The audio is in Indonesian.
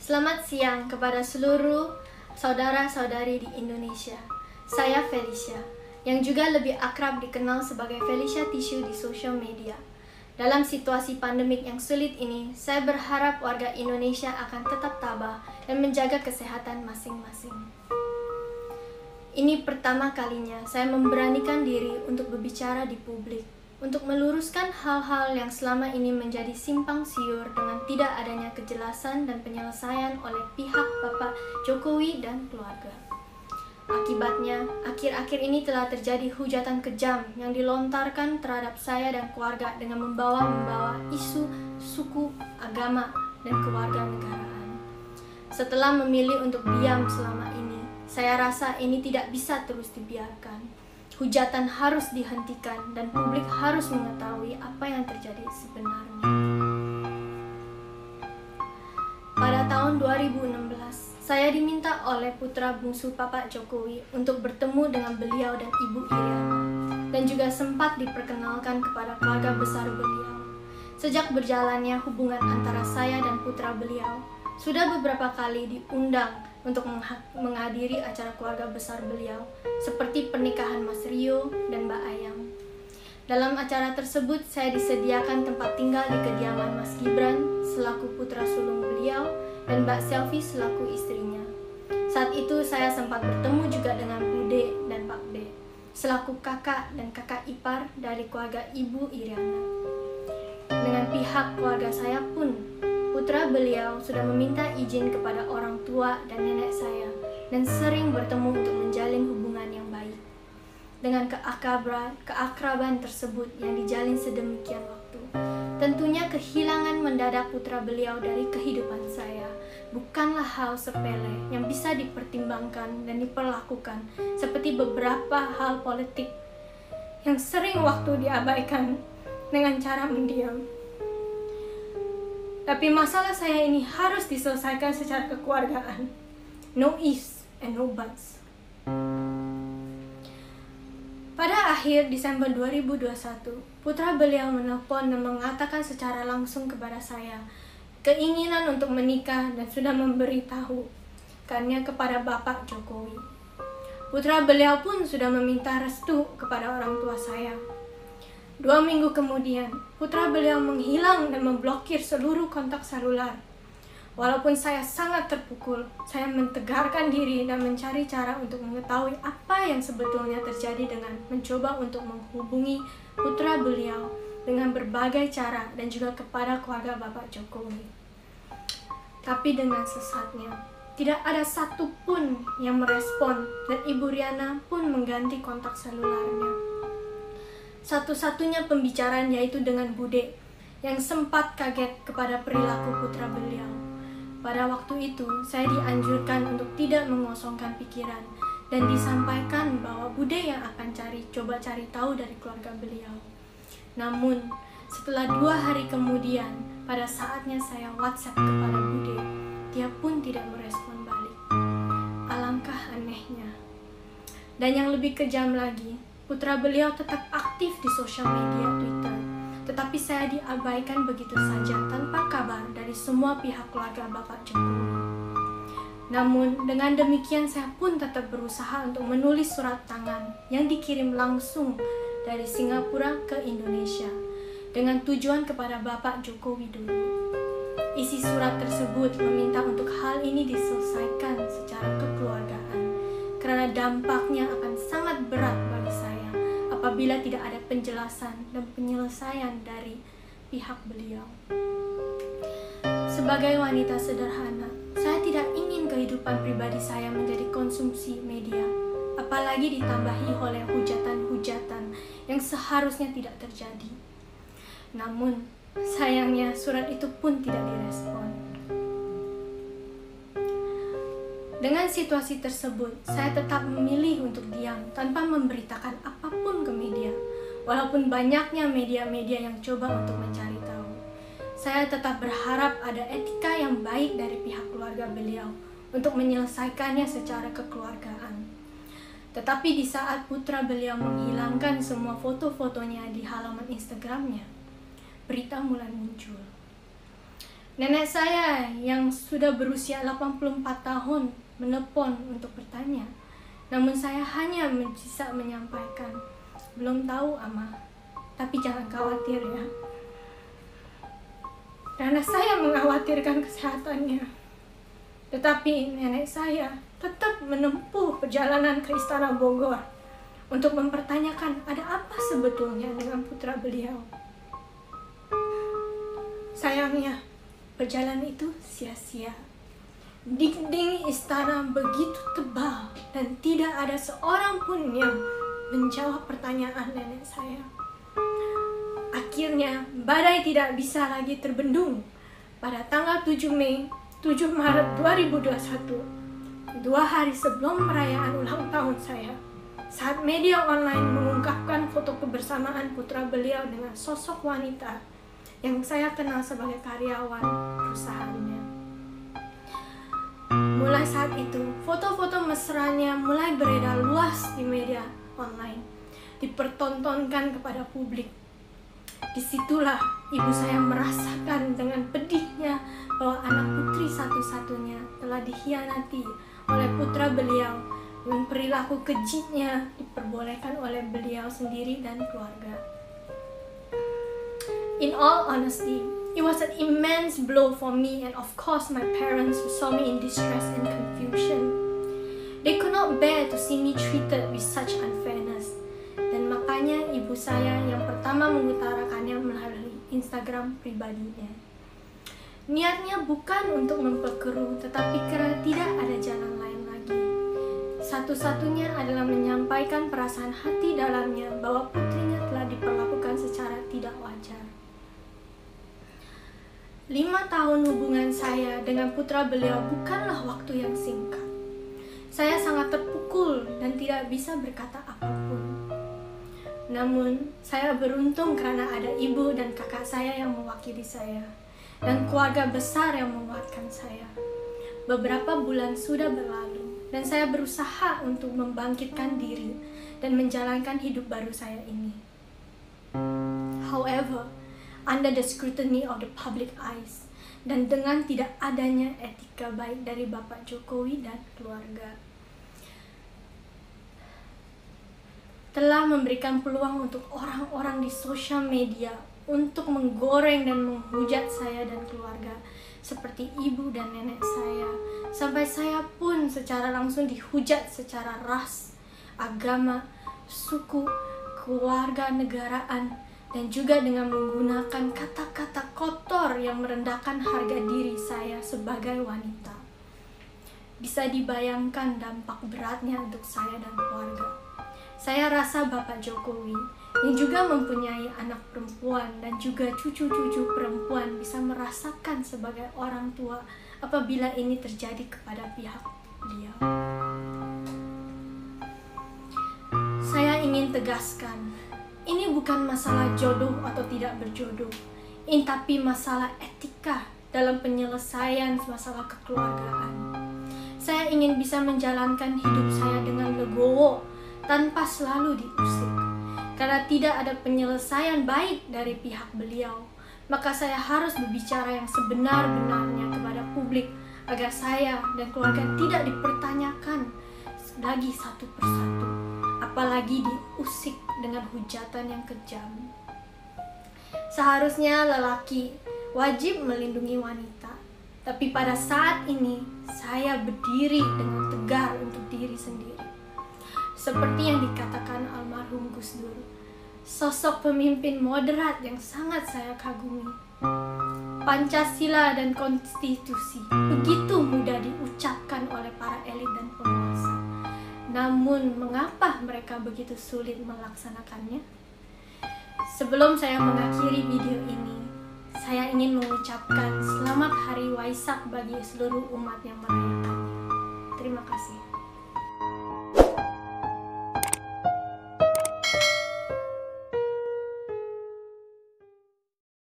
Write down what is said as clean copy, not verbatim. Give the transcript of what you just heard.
Selamat siang kepada seluruh saudara-saudari di Indonesia. Saya Felicia, yang juga lebih akrab dikenal sebagai Felicia Tissue di sosial media. Dalam situasi pandemik yang sulit ini, saya berharap warga Indonesia akan tetap tabah dan menjaga kesehatan masing-masing. Ini pertama kalinya saya memberanikan diri untuk berbicara di publik, untuk meluruskan hal-hal yang selama ini menjadi simpang siur dengan tidak adanya kejelasan dan penyelesaian oleh pihak Bapak Jokowi dan keluarga. Akibatnya, akhir-akhir ini telah terjadi hujatan kejam yang dilontarkan terhadap saya dan keluarga dengan membawa isu suku, agama, dan kewarganegaraan. Setelah memilih untuk diam selama ini, saya rasa ini tidak bisa terus dibiarkan. Hujatan harus dihentikan dan publik harus mengetahui apa yang terjadi sebenarnya. Pada tahun 2016, saya diminta oleh putra bungsu Bapak Jokowi untuk bertemu dengan beliau dan Ibu Iriana, dan juga sempat diperkenalkan kepada keluarga besar beliau. Sejak berjalannya hubungan antara saya dan putra beliau, sudah beberapa kali diundang untuk menghadiri acara keluarga besar beliau, seperti pernikahan Mas Rio dan Mbak Ayang. Dalam acara tersebut, saya disediakan tempat tinggal di kediaman Mas Gibran selaku putra sulung beliau dan Mbak Selvi selaku istrinya. Saat itu saya sempat bertemu juga dengan Bude dan Pak B selaku kakak dan kakak ipar dari keluarga Ibu Iriana. Dengan pihak keluarga saya pun, putra beliau sudah meminta izin kepada orang tua dan nenek saya dan sering bertemu untuk menjalin hubungan yang baik. Dengan keakraban tersebut yang dijalin sedemikian waktu, tentunya kehilangan mendadak putra beliau dari kehidupan saya bukanlah hal sepele yang bisa dipertimbangkan dan diperlakukan seperti beberapa hal politik yang sering waktu diabaikan dengan cara mendiam. Tapi masalah saya ini harus diselesaikan secara kekeluargaan. No ifs and no buts. Pada akhir Desember 2021, putra beliau menelpon dan mengatakan secara langsung kepada saya keinginan untuk menikah dan sudah memberitahukannya kepada Bapak Jokowi. Putra beliau pun sudah meminta restu kepada orang tua saya. 2 minggu kemudian, putra beliau menghilang dan memblokir seluruh kontak selular. Walaupun saya sangat terpukul, saya mentegarkan diri dan mencari cara untuk mengetahui apa yang sebetulnya terjadi dengan mencoba untuk menghubungi putra beliau dengan berbagai cara dan juga kepada keluarga Bapak Jokowi. Tapi dengan sesatnya, tidak ada satupun yang merespon dan Ibu Riana pun mengganti kontak selularnya. Satu-satunya pembicaraan yaitu dengan Bude yang sempat kaget kepada perilaku putra beliau. Pada waktu itu, saya dianjurkan untuk tidak mengosongkan pikiran dan disampaikan bahwa Bude yang akan coba cari tahu dari keluarga beliau. Namun, setelah 2 hari kemudian, pada saatnya saya WhatsApp kepada Bude, dia pun tidak merespon balik. Alangkah anehnya. Dan yang lebih kejam lagi, putra beliau tetap aktif di sosial media Twitter, tetapi saya diabaikan begitu saja tanpa kabar dari semua pihak keluarga Bapak Jokowi. Namun, dengan demikian saya pun tetap berusaha untuk menulis surat tangan yang dikirim langsung dari Singapura ke Indonesia dengan tujuan kepada Bapak Joko Widodo. Isi surat tersebut meminta untuk hal ini diselesaikan secara kekeluargaan karena dampaknya akan sangat berat bagi saya apabila tidak ada penjelasan dan penyelesaian dari pihak beliau. Sebagai wanita sederhana, saya tidak ingin kehidupan pribadi saya menjadi konsumsi media, apalagi ditambahi oleh hujatan-hujatan yang seharusnya tidak terjadi. Namun, sayangnya surat itu pun tidak direspon. Dengan situasi tersebut, saya tetap memilih untuk diam tanpa memberitakan apapun ke media, walaupun banyaknya media-media yang coba untuk mencari tahu. Saya tetap berharap ada etika yang baik dari pihak keluarga beliau untuk menyelesaikannya secara kekeluargaan. Tetapi di saat putra beliau menghilangkan semua foto-fotonya di halaman Instagramnya, berita mulai muncul. Nenek saya yang sudah berusia 84 tahun menelpon untuk bertanya. Namun saya hanya bisa menyampaikan, belum tahu Ama, tapi jangan khawatir ya. Karena saya mengkhawatirkan kesehatannya. Tetapi nenek saya tetap menempuh perjalanan ke Istana Bogor untuk mempertanyakan ada apa sebetulnya dengan putra beliau. Sayangnya, perjalanan itu sia-sia. Dinding istana begitu tebal dan tidak ada seorang pun yang menjawab pertanyaan nenek saya. Akhirnya, badai tidak bisa lagi terbendung. Pada tanggal 7 Maret 2021, 2 hari sebelum perayaan ulang tahun saya, saat media online mengungkapkan foto kebersamaan putra beliau dengan sosok wanita yang saya kenal sebagai karyawan perusahaannya. Mulai saat itu, foto-foto mesranya mulai beredar luas di media online, dipertontonkan kepada publik. Disitulah ibu saya merasakan dengan pedihnya bahwa anak putri satu-satunya telah dikhianati oleh putra beliau, dan perilaku kejitnya diperbolehkan oleh beliau sendiri dan keluarga. In all honesty, it was an immense blow for me and of course my parents who saw me in distress and confusion. They could not bear to see me treated with such unfairness. Dan makanya ibu saya yang pertama mengutarakannya melalui Instagram pribadinya. Niatnya bukan untuk memperkeruh, tetapi karena tidak ada jalan lain lagi. Satu-satunya adalah menyampaikan perasaan hati dalamnya bahwa putrinya telah diperlakukan secara tidak wajar. 5 tahun hubungan saya dengan putra beliau bukanlah waktu yang singkat. Saya sangat terpukul dan tidak bisa berkata apapun. Namun, saya beruntung karena ada ibu dan kakak saya yang mewakili saya, dan keluarga besar yang menguatkan saya. Beberapa bulan sudah berlalu, dan saya berusaha untuk membangkitkan diri dan menjalankan hidup baru saya ini. However, under the scrutiny of the public eyes, dan dengan tidak adanya etika baik dari Bapak Jokowi dan keluarga, telah memberikan peluang untuk orang-orang di sosial media untuk menggoreng dan menghujat saya dan keluarga, seperti ibu dan nenek saya, sampai saya pun secara langsung dihujat secara ras, agama, suku, keluarga negaraan, dan juga dengan menggunakan kata-kata kotor yang merendahkan harga diri saya sebagai wanita. Bisa dibayangkan dampak beratnya untuk saya dan keluarga. Saya rasa Bapak Jokowi yang juga mempunyai anak perempuan dan juga cucu-cucu perempuan bisa merasakan sebagai orang tua apabila ini terjadi kepada pihak beliau. Saya ingin tegaskan, ini bukan masalah jodoh atau tidak berjodoh, ini tapi masalah etika dalam penyelesaian masalah kekeluargaan. Saya ingin bisa menjalankan hidup saya dengan legowo, tanpa selalu diusik. Karena tidak ada penyelesaian baik dari pihak beliau, maka saya harus berbicara yang sebenar-benarnya kepada publik, agar saya dan keluarga tidak dipertanyakan lagi satu persatu, apalagi diusik dengan hujatan yang kejam. Seharusnya lelaki wajib melindungi wanita, tapi pada saat ini saya berdiri dengan tegar untuk diri sendiri. Seperti yang dikatakan almarhum Gus Dur, sosok pemimpin moderat yang sangat saya kagumi. Pancasila dan konstitusi begitu mudah diucapkan oleh para elit dan penguasa. Namun, mengapa mereka begitu sulit melaksanakannya? Sebelum saya mengakhiri video ini, saya ingin mengucapkan selamat Hari Waisak bagi seluruh umat yang merayakannya. Terima kasih.